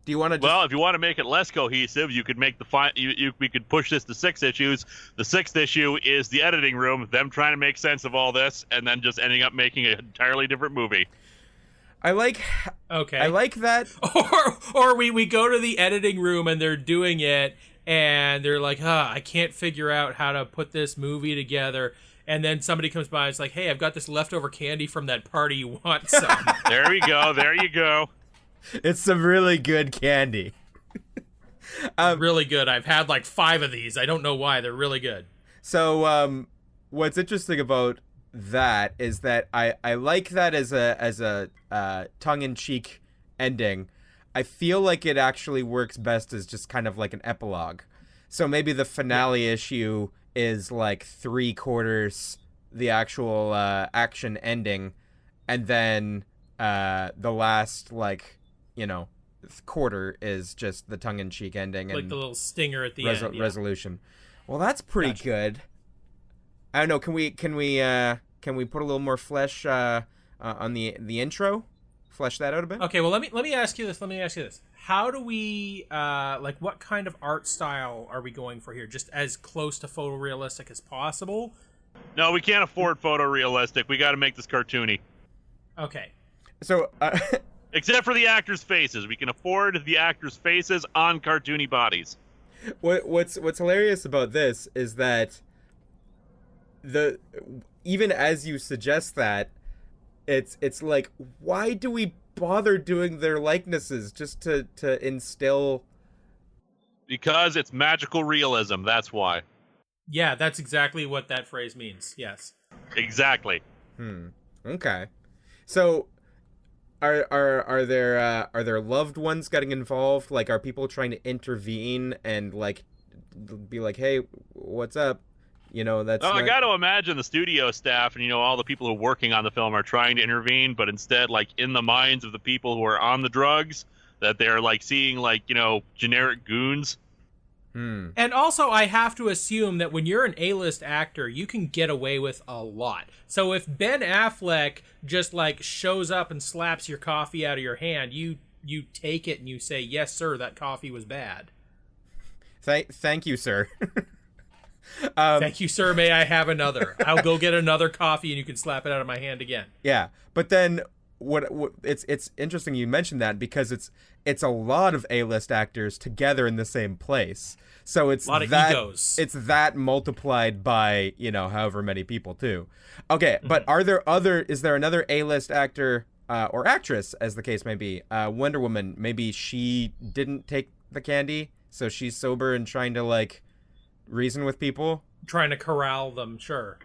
Do you want to? Well, if you want to make it less cohesive, you could make we could push this to 6 issues. The 6th issue is the editing room, them trying to make sense of all this, and then just ending up making an entirely different movie. I like that. Or we go to the editing room and they're doing it, and they're like, I can't figure out how to put this movie together. And then somebody comes by and is like, hey, I've got this leftover candy from that party. You want some? There we go. There you go. It's some really good candy. Really good. I've had like 5 of these. I don't know why. They're really good. So what's interesting about that is that I like that as a tongue-in-cheek ending. I feel like it actually works best as just kind of like an epilogue. So maybe the finale issue is like 3/4 the actual action ending, and then the last, like, quarter is just the tongue-in-cheek ending, like and the little stinger at the end. Resolution. Well, that's pretty Gotcha. good. I don't know. Can we put a little more flesh on the intro? Flesh that out a bit. Okay, well let me ask you this. How do we what kind of art style are we going for here? Just as close to photorealistic as possible? No, we can't afford photorealistic. We got to make this cartoony. Okay. So, Except for the actors' faces. We can afford the actors' faces on cartoony bodies. what's hilarious about this is that even as you suggest that, it's like, why do we bother doing their likenesses just to instill? Because it's magical realism. That's why. Yeah, that's exactly what that phrase means. Yes. Exactly. Okay. So are there loved ones getting involved? Like, are people trying to intervene and like be like, hey, what's up? You know, that's Oh, not... I got to imagine the studio staff and, all the people who are working on the film are trying to intervene, but instead, like, in the minds of the people who are on the drugs, that they're, like, seeing, like, generic goons. And also, I have to assume that when you're an A-list actor, you can get away with a lot. So if Ben Affleck just, like, shows up and slaps your coffee out of your hand, you take it and you say, yes, sir, that coffee was bad. Thank you, sir. Thank you, sir. May I have another? I'll go get another coffee and you can slap it out of my hand again. Yeah, but then what it's interesting you mentioned that, because it's a lot of A-list actors together in the same place. So it's A lot of that egos. It's that multiplied by, however many people too. Okay, but is there another A-list actor or actress, as the case may be? Wonder Woman, maybe she didn't take the candy, so she's sober and trying to like reason with people, Trying to corral them, sure.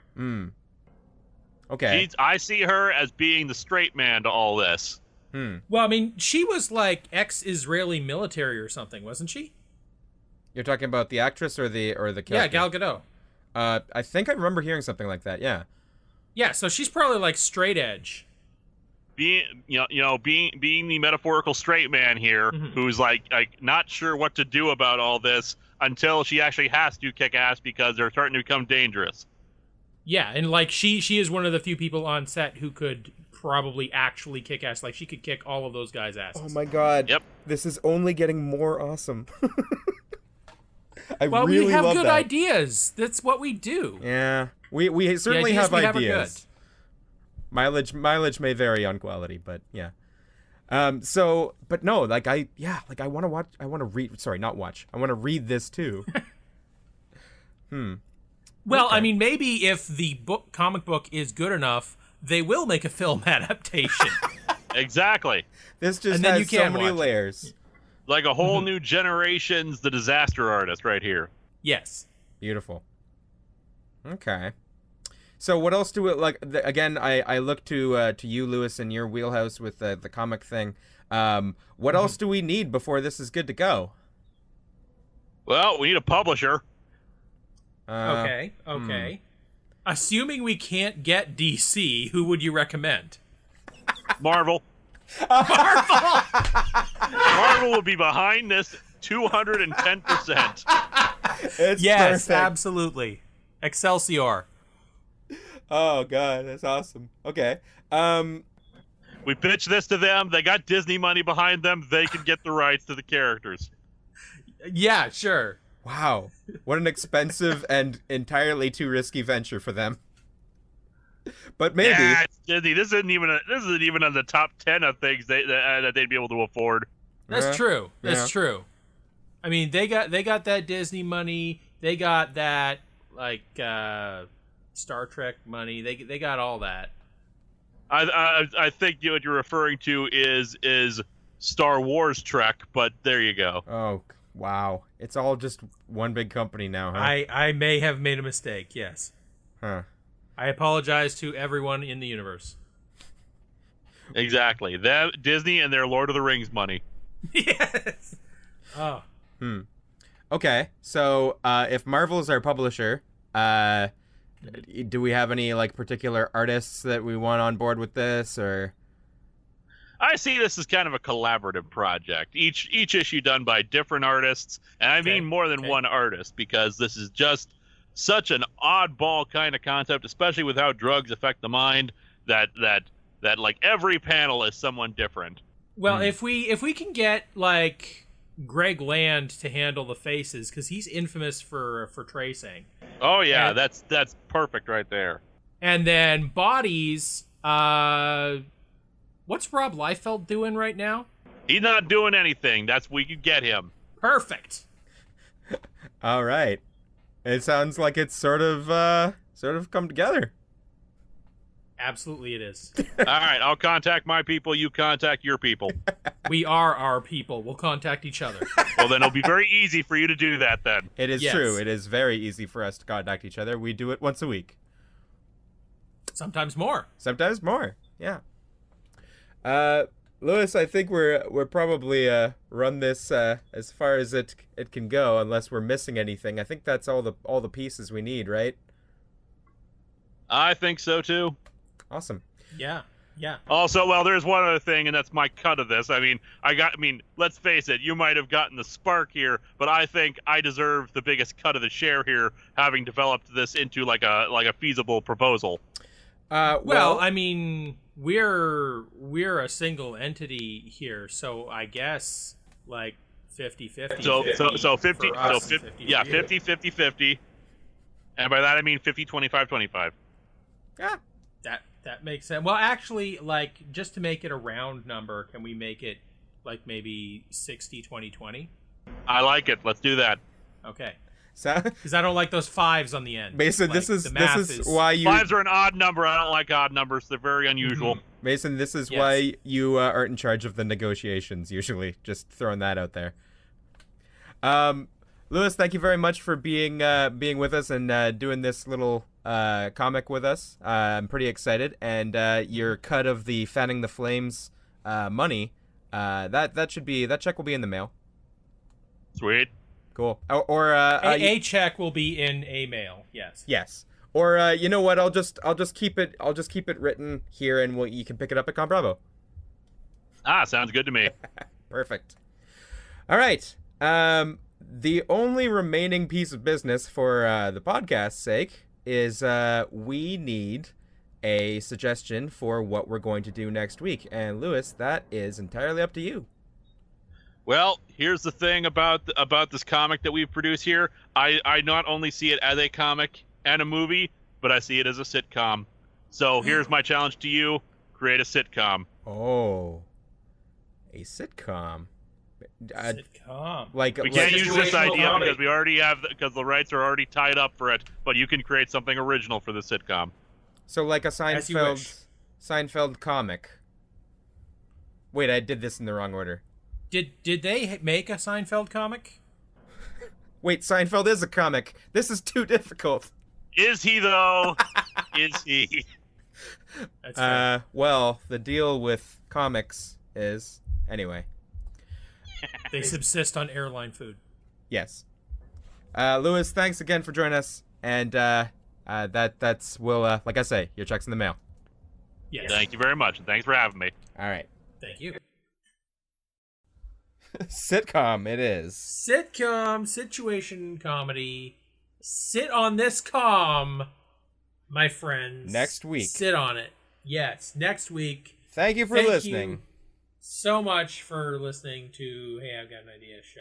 Okay. I see her as being the straight man to all this. Well, I mean, she was like ex-Israeli military or something, wasn't she? You're talking about the actress or the character? Yeah, Gal Gadot. I think I remember hearing something like that. Yeah. Yeah, so she's probably like straight edge. Being being the metaphorical straight man here, who's like not sure what to do about all this until she actually has to kick ass because they're starting to become dangerous. Yeah, and like she is one of the few people on set who could probably actually kick ass. Like she could kick all of those guys' asses. Oh my god. Yep. This is only getting more awesome. Well, really we have love good that. ideas. That's what we do. Yeah. We certainly ideas have we have are ideas. Mileage may vary on quality, but yeah. But no, like I want to read, sorry, not watch. I want to read this too. Well, I mean, maybe if the comic book is good enough, they will make a film adaptation. Exactly. This just And then has you so can many watch it. layers. Like a whole new generation's The Disaster Artist right here. Yes. Beautiful. Okay. So what else do we like? Again, I look to you, Lewis, in your wheelhouse with the comic thing. What else do we need before this is good to go? Well, we need a publisher. Okay. Assuming we can't get DC, who would you recommend? Marvel. Marvel! Marvel will be behind this 210%. It's Yes, perfect. absolutely. Excelsior. Oh god, that's awesome. Okay. We pitched this to them. They got Disney money behind them. They can get the rights to the characters. Yeah, sure. Wow, what an expensive and entirely too risky venture for them. But maybe. Yeah, it's Disney. This isn't even on the top 10 of things that they'd be able to afford. That's true. That's Yeah. true. I mean, they got that Disney money. They got that like Star Trek money. They got all that. I think what you're referring to is Star Wars Trek, but there you go. Oh wow, it's all just one big company now, huh? I may have made a mistake. Yes. Huh. I apologize to everyone in the universe. Exactly. Disney and their Lord of the Rings money. Yes. Oh. Okay, so if Marvel is our publisher, do we have any like particular artists that we want on board with this, or? I see this as kind of a collaborative project. Each issue done by different artists, and I mean more than one artist, because this is just such an oddball kind of concept, especially with how drugs affect the mind. That like every panel is someone different. Well, if we can get like Greg Land to handle the faces, because he's infamous for tracing. Oh yeah, and that's perfect right there. And then bodies. What's Rob Liefeld doing right now? He's not doing anything. That's we could get him. Perfect. All right. It sounds like it's sort of come together. Absolutely, it is. All right, I'll contact my people. You contact your people. We are our people. We'll contact each other. Well, then it'll be very easy for you to do that. Then it is true. It is very easy for us to contact each other. We do it once a week. Sometimes more. Sometimes more. Yeah. Lewis, I think we're probably run this as far as it can go, unless we're missing anything. I think that's all the pieces we need, right? I think so too. Awesome. Yeah. Also, well, there's one other thing, and that's my cut of this. I mean, let's face it, you might have gotten the spark here, but I think I deserve the biggest cut of the share here, having developed this into like a feasible proposal. Well, I mean, we're a single entity here, so I guess like 50-50. So 50, and by that I mean 50, 25, 25. Yeah. That makes sense. Well, actually, like, just to make it a round number, can we make it like maybe 60, 20, 20? I like it. Let's do that. Okay. So, because I don't like those fives on the end. Mason, like, this is why you... Fives are an odd number. I don't like odd numbers. They're very unusual. Mm-hmm. Mason, this is why you aren't in charge of the negotiations, usually. Just throwing that out there. Lewis, thank you very much for being with us and doing this little comic with us. I'm pretty excited. And your cut of the Fanning the Flames money, that check will be in the mail. Sweet. Cool. Or a check will be in a mail. Yes. Or you know what? I'll just keep it written here, and you can pick it up at Con Bravo. Sounds good to me. Perfect. All right. The only remaining piece of business for the podcast's sake is we need a suggestion for what we're going to do next week. And Lewis, that is entirely up to you. Well, here's the thing about this comic that we've produced here. I not only see it as a comic and a movie, but I see it as a sitcom. So here's my challenge to you. Create a sitcom. Oh. A sitcom. Sitcom. Like we can't use this idea comedy. because we already have because the rights are already tied up for it. But you can create something original for the sitcom. So like a Seinfeld comic. Wait, I did this in the wrong order. Did they make a Seinfeld comic? Wait, Seinfeld is a comic. This is too difficult. Is he though? Is he? That's fair. Well, the deal with comics is anyway. They subsist on airline food. Yes. Lewis, thanks again for joining us, and that's like I say, your check's in the mail. Yes. Thank you very much, and thanks for having me. All right. Thank you. Sitcom it is. Sitcom, situation comedy. Sit on this com, my friends. Next week. Sit on it. Yes, next week. Thank you for listening. You so much for listening to Hey, I've Got an Idea show.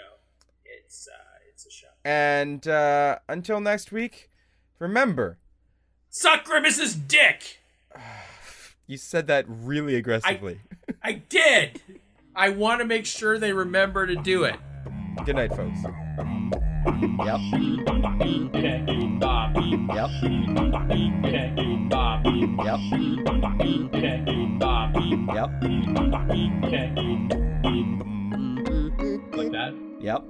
It's a show. And until next week, remember, suck Grimace's dick. You said that really aggressively. I did. I want to make sure they remember to do it. Good night, folks. Yep. Like that? Yep.